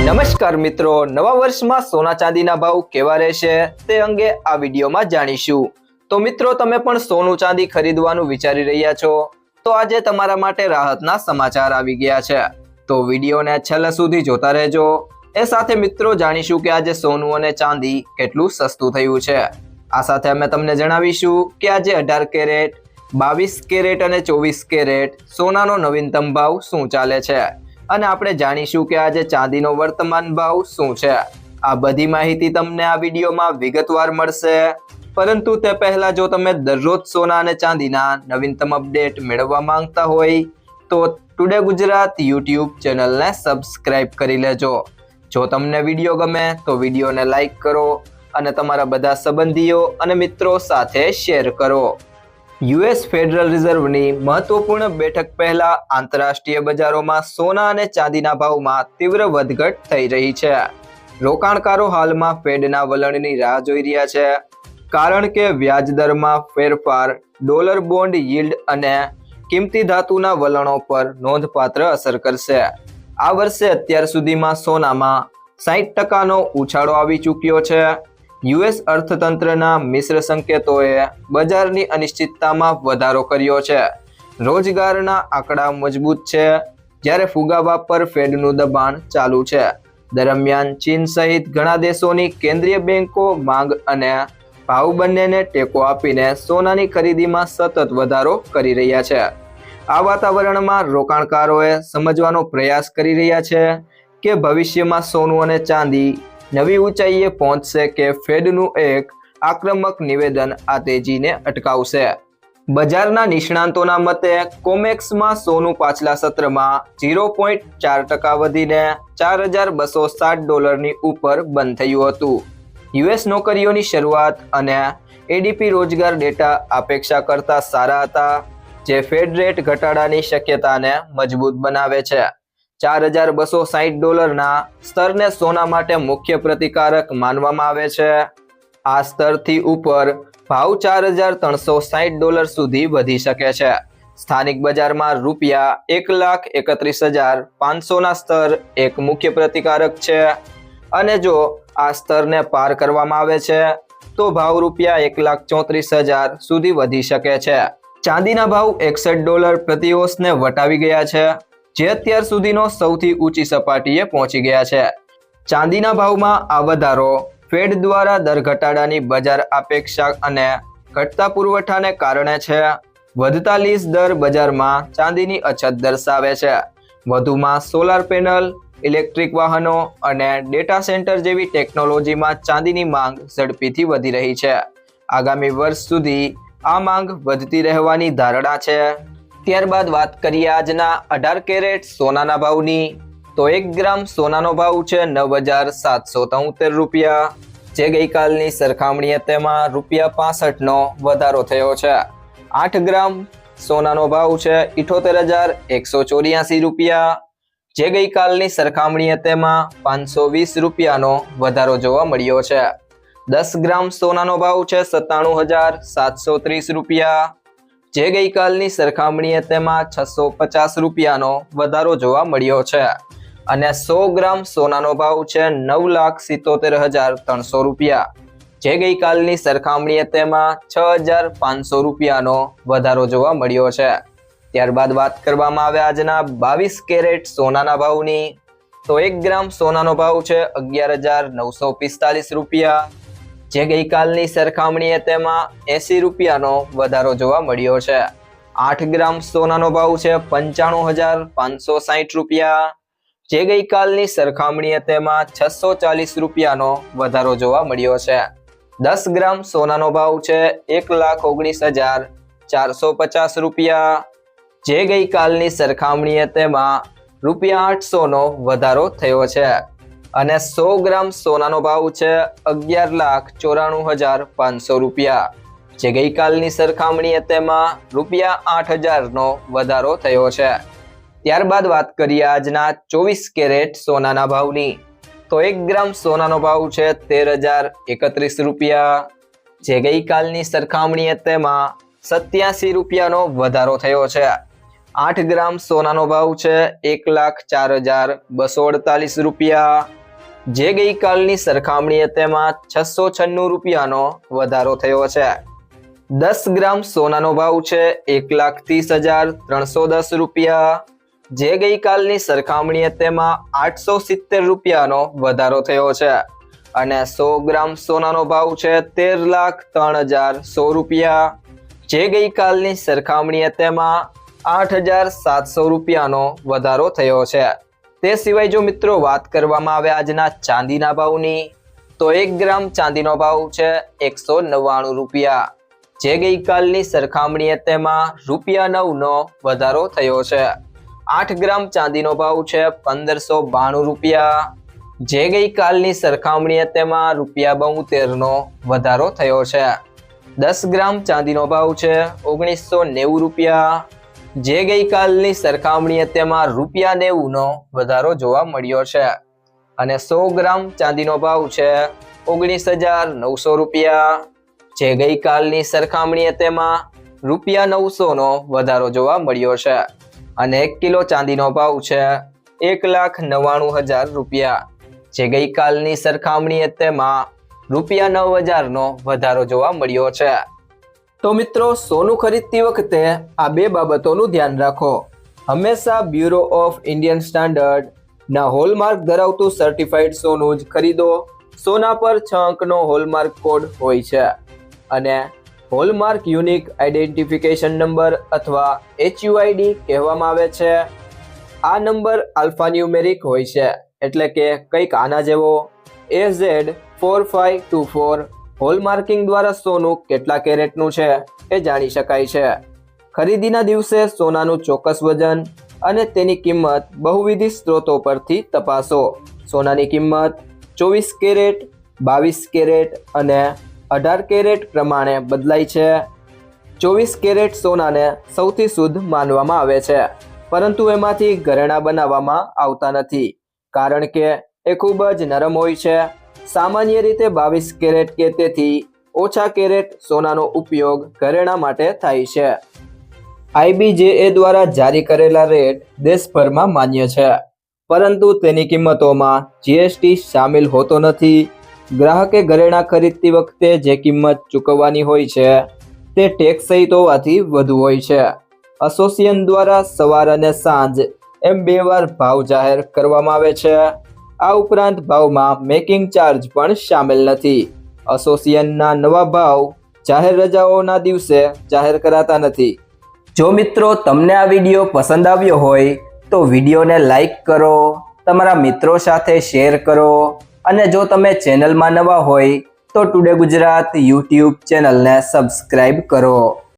નમસ્કાર મિત્રો, નવા વર્ષમાં સોના ચાંદીના ભાવ કેવા રહેશે તે અંગે આ વિડીયોમાં જાણીશું। તો મિત્રો, તમે પણ સોનું ચાંદી ખરીદવાનું વિચારી રહ્યા છો તો આજે તમારા માટે રાહતના સમાચાર આવી ગયા છે, તો વિડીયોને છેલ્લે સુધી જોતા રહેજો। એ સાથે મિત્રો જાણીશું કે આજે સોનું અને ચાંદી કેટલું સસ્તું થયું છે। આ સાથે અમે તમને જણાવીશું કે આજે 18 કેરેટ, 22 કેરેટ અને 24 કેરેટ સોનાનો નવીનતમ ભાવ શું ચાલે છે અને આપણે જાણીશું કે આજે ચાંદીનો વર્તમાન ભાવ શું છે। આ બધી માહિતી તમને આ વિડીયોમાં વિગતવાર મળશે, પરંતુ તે પહેલા જો તમે દરરોજ સોના અને ચાંદીના નવીનતમ અપડેટ મેળવવા માંગતા હોય તો ટુડે ગુજરાત યુટ્યુબ ચેનલને સબસ્ક્રાઇબ કરી લેજો। જો તમને વિડીયો ગમે તો વિડીયોને લાઈક કરો અને તમારા બધા સંબંધીઓ અને મિત્રો સાથે શેર કરો। યુએસ ફેડરલ રિઝર્વની મહત્વપૂર્ણ બેઠક પહેલા આંતરરાષ્ટ્રીય બજારોમાં સોના અને ચાંદીના ભાવમાં તીવ્ર વધઘટ થઈ રહી છે। રોકાણકારો હાલમાં ફેડના વલણની રાહ જોઈ રહ્યા છે, કારણ કે વ્યાજ દરમાં ફેરફાર ડોલર બોન્ડ યીલ્ડ અને કિંમતી ધાતુના વલણો પર નોંધપાત્ર અસર કરશે। આ વર્ષે અત્યાર સુધીમાં સોનામાં 60% ઉછાળો આવી ચૂક્યો છે। યુએસ અર્થતંત્રના મિશ્ર સંકેતોએ બજારની અનિશ્ચિતતામાં વધારો કર્યો છે। રોજગારના આંકડા મજબૂત છે, જ્યારે ફુગાવા પર ફેડનું દબાણ ચાલુ છે। દરમિયાન ચીન સહિત ઘણા દેશોની કેન્દ્રીય બેંકો માંગ અને ભાવ બંનેને ટેકો આપીને સોનાની ખરીદીમાં સતત વધારો કરી રહ્યા છે। આ વાતાવરણમાં રોકાણકારોએ સમજવાનો પ્રયાસ કરી રહ્યા છે કે ભવિષ્યમાં સોનું અને ચાંદી નવી ઊંચાઈએ પહોંચશે કે ફેડનું એક આક્રમક નિવેદન આ તેજીને અટકાવશે। બજારના નિષ્ણાંતોના મતે કોમેક્સમાં સોનું પાછલા સત્રમાં 0.4% વધીને $4,260 ઉપર બંધ થયું હતું। યુએસ નોકરીઓની શરૂઆત અને એડીપી રોજગાર ડેટા અપેક્ષા કરતા સારા હતા, જે ફેડ રેટ ઘટાડાની શક્યતાને મજબૂત બનાવે છે। $4,260 સ્તરને સોના માટે મુખ્ય પ્રતિકારક માનવામાં આવે છે। આ સ્તરથી ઉપર ભાવ $4,360 સુધી વધી શકે છે। સ્થાનિક બજારમાં રૂપિયા 1,31,500 સ્તર એક મુખ્ય પ્રતિકારક છે, અને જો આ સ્તરને પાર કરવામાં આવે છે તો ભાવ રૂપિયા 1,34,000 સુધી વધી શકે છે। ચાંદીના ભાવ $61 પ્રતિ ઓંસને વટાવી ગયા છે, જે અત્યાર સુધીનો સૌથી ઊંચી સપાટીએ પહોંચી ગયા છે। ચાંદીના ભાવમાં આ વધારો ફેડ દ્વારા દર ઘટાડાની બજાર અપેક્ષા અને ઘટતા પુરવઠાને કારણે છે। વધતા લીઝ દર બજારમાં ચાંદીની અછત દર્શાવે છે। વધુમાં સોલાર પેનલ, ઇલેક્ટ્રિક વાહનો અને ડેટા સેન્ટર જેવી ટેકનોલોજીમાં ચાંદીની માંગ ઝડપીથી વધી રહી છે। આગામી વર્ષ સુધી આ માંગ વધતી રહેવાની ધારણા છે। ત્યારબાદ વાત કરીએ આજના 18 કેરેટ સોનાના ભાવની, તો 1 ગ્રામ સોનાનો ભાવ છે $9,773, જે ગઈકાલની સરખામણીએ તેમાં ₹65નો વધારો થયો છે। 8 ગ્રામ સોનાનો ભાવ છે $78,184, જે ગઈકાલની સરખામણીએ તેમાં ₹520નો વધારો જોવા મળ્યો છે। 10 ગ્રામ સોનાનો ભાવ છે $97,730, જે ગઈકાલની સરખામણીએ તેમાં ₹650નો વધારો જોવા મળ્યો છે, અને 100 ગ્રામ સોનાનો ભાવ છે $9,77,300, જે ગઈકાલની સરખામણીએ તેમાં ₹6,500નો વધારો જોવા મળ્યો છે। ત્યારબાદ વાત કરવામાં આવે આજના 22 કેરેટ સોનાના ભાવની, તો 1 ગ્રામ સોનાનો ભાવ છે $11,945, જે ગઈકાલની સરખામણીએ તેમાં ₹80નો વધારો જોવા મળ્યો છે। 8 ગ્રામ સોનાનો ભાવ છે $95,560, જે ગઈકાલની સરખામણીએ તેમાં ₹640નો વધારો જોવા મળ્યો છે। 10 ગ્રામ સોનાનો ભાવ છે $1,19,450, જે ગઈકાલની સરખામણીએ તેમાં ₹800નો વધારો થયો છે, અને 100 ગ્રામ સોનાનો ભાવ છે $11,94,500, જે ગઈકાલની સરખામણીએ તેમાં ₹8,000નો વધારો થયો છે। ત્યારબાદ વાત કરીએ આજના 24 કેરેટ સોનાના ભાવની, તો 1 ગ્રામ સોનાનો ભાવ છે $13,031, જે ગઈકાલની સરખામણીએ તેમાં ₹87નો વધારો થયો છે। 8 ગ્રામ સોનાનો ભાવ છે ₹1,04,248, જે ગઈકાલની સરખામણીએ તેમાં 696 રૂપિયાનો વધારો થયો છે. 10 ગ્રામ સોનાનો ભાવ છે 1,30,310 રૂપિયા, જે ગઈકાલની સરખામણીએ તેમાં 870 રૂપિયાનો વધારો થયો છે. અને 100 ગ્રામ સોનાનો ભાવ છે 13,03,100 રૂપિયા, જે ગઈકાલની સરખામણીએ તેમાં 8,700 રૂપિયાનો વધારો થયો છે. તે સિવાય જો મિત્રો વાત કરવામાં આવે આજના ચાંદીના ભાવની, તો 1 ગ્રામ ચાંદીનો ભાવ છે 199 રૂપિયા, જે ગઈકાલની સરખામણીએ તેમાં ₹9નો વધારો થયો છે. 8 ગ્રામ ચાંદીનો ભાવ છે 1,592 રૂપિયા, જે ગઈકાલની સરખામણીએ તેમાં ₹72નો વધારો થયો છે. 10 ગ્રામ ચાંદીનો ભાવ છે 1,990 રૂપિયા, જે ગઈકાલની સરખામણીએ તેમાં ₹90નો વધારો જોવા મળ્યો છે. અને 100 ગ્રામ ચાંદીનો ભાવ છે 19,900 રૂપિયા, જે ગઈકાલની સરખામણીએ તેમાં ₹900નો વધારો જોવા મળ્યો છે. અને 1 કિલો ચાંદીનો ભાવ છે 1,99,000 રૂપિયા, જે ગઈકાલની સરખામણીએ તેમાં ₹9,000નો વધારો જોવા મળ્યો છે. તો મિત્રો, સોનું ખરીદતી વખતે આ બે બાબતોનું ધ્યાન રાખો. હંમેશા બ્યુરો ઓફ ઇન્ડિયન સ્ટાન્ડર્ડ ના હોલમાર્ક ધરાવતું સર્ટિફાઈડ સોનું જ ખરીદો. સોના પર 6 અંકનો હોલમાર્ક કોડ હોય છે અને હોલમાર્ક યુનિક આઈડેન્ટિફિકેશન નંબર અથવા HUID કહેવામાં આવે છે. આ નંબર આલ્ફાન્યુમેરિક હોય છે, એટલે કે કંઈક આના જેવો AZ4524. હોલમાર્કિંગ દ્વારા સોનું કેટલા કેરેટનું છે એ જાણી શકાય છે. ખરીદીના દિવસે સોનાનું ચોક્કસ વજન અને તેની કિંમત બહુવિધ સ્ત્રોતો પરથી તપાસો. સોનાની કિંમત 24 કેરેટ, 22 કેરેટ અને 18 કેરેટ પ્રમાણે બદલાય છે. 24 કેરેટ સોનાને સૌથી શુદ્ધ માનવામાં આવે છે, પરંતુ એમાંથી ઘરેણાં બનાવવામાં આવતા નથી, કારણ કે એ ખૂબ જ નરમ હોય છે. સામાન્ય રીતે 22 કેરેટ કે તેથી ઓછા કેરેટ સોનાનો ઉપયોગ ઘરેણાં માટે થાય છે. IBJA દ્વારા જારી કરેલા રેટ દેશભરમાં માન્ય છે, પરંતુ તેની કિંમતોમાં GST સામેલ હોતો નથી. ગ્રાહકે ઘરેણાં ખરીદતી વખતે જે કિંમત ચૂકવવાની હોય છે તે ટેક્સ સહિત હોવાથી વધુ હોય છે. એસોસિએશન દ્વારા સવાર અને સાંજ એમ 2 વાર ભાવ જાહેર કરવામાં આવે છે. આ ઉપરાંત ભાવમાં મેકિંગ ચાર્જ પણ સામેલ નથી. એસોસિએશનના નવા ભાવ જાહેર રજાઓના દિવસે જાહેર કરાતા નથી. જો મિત્રો તમને આ વિડીયો પસંદ આવ્યો હોય તો વિડીયોને લાઈક કરો, તમારા મિત્રો સાથે શેર કરો અને જો તમે ચેનલમાં નવા હોય તો ટુડે ગુજરાત YouTube ચેનલને સબસ્ક્રાઇબ કરો.